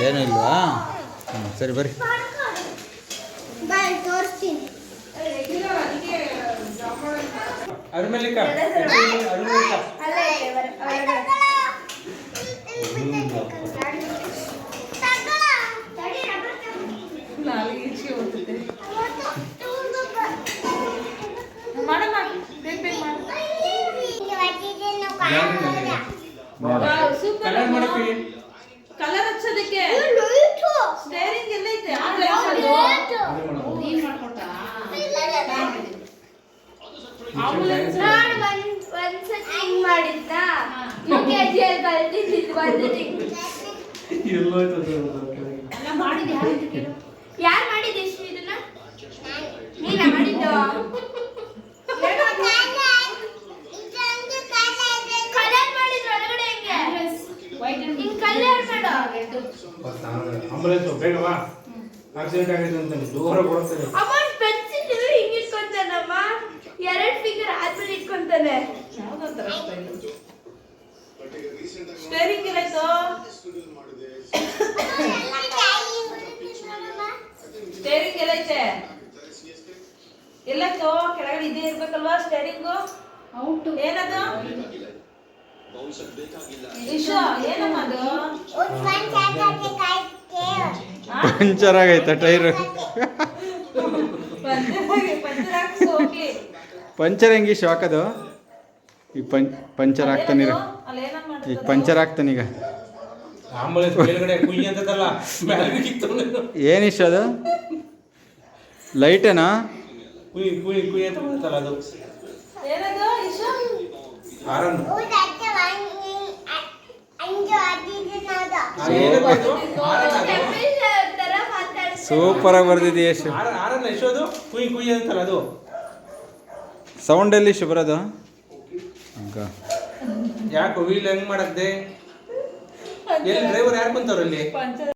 ಏನೂ ಇಲ್ವಾ? ಸರಿ ಬರ್ರಿ. ಕಲರ್ ಹಚ್ಚೋದಕ್ಕೆ ಸ್ಟೇರಿಂಗ್ ಎಲ್ಲ ಐತೆ. ಯಾರು ಮಾಡಿದ್ದು ಇದನ್ನ? ನೀನ ಮಾಡಿದ್ದು? ಕಲರ್ ಮಾಡಿದ್ರು ಒಳಗಡೆ ಹೆಂಗೆ? ಹಿಂಗ್ ಕಲರ್ ಮಾಡು. ಆಂಬುಲೆನ್ಸ್ ಬೇಗವಾ ಆಕ್ಸಿಡೆಂಟ್ ಆಗಿದೆ ಅಂತ ದೂರ ಕೊಡ್ತಾರೆ. ಅಮ್ಮ ಪೆನ್ಸಿಲ್ ಹಿಂಗ್ ಇಟ್ಕೊಂತಾನಮ್ಮ, 2 ಫಿಂಗರ್ ಆದ್ಮೇಲೆ ಇಟ್ಕೊಂತಾನೆ. ಸ್ಟೇರಿಂಗ್ ಎಲ್ಲೈತು? ಸ್ಟೇರಿಂಗ್ ಎಲ್ಲೈತೆ? ಎಲ್ಲೈತು? ಕೆಳಗಡೆ ಇದೇ ಇರ್ಬೇಕಲ್ವಾ ಸ್ಟೇರಿಂಗು? ಏನದು? ಇಶು ಏನಮ್ಮ ಅದು? Puncture ಆಗೈತ tyre? ಪಂಚರ್ ಹೆಂಗೆ ಶಾಕದು? ಈಗ ಪಂಚರ್ ಆಗ್ತಾನಿರ. ಈಗ ಪಂಚರ್ ಆಗ್ತಾನೀಗ. ಏನಿಷ್ಟ ಅದು? ಲೈಟೇನಾ? ಅದು ಏನದು ಇಶು? ಸೂಪರ್ ಆಗಿ ಬರ್ದಿದ್ದೀಯ ಯಶು. ಸೌಂಡ್ ಎಲ್ಲಿ ಇಶು ಬರೋದು? ಯಾಕೋ ವೀಲ್ ಹೆಂಗ್ ಮಾಡದ್ದೆ? ಎಲ್ಲಿ ಡ್ರೈವರ್ ಯಾರು ಕುಂತವ್ರಲ್ಲಿ?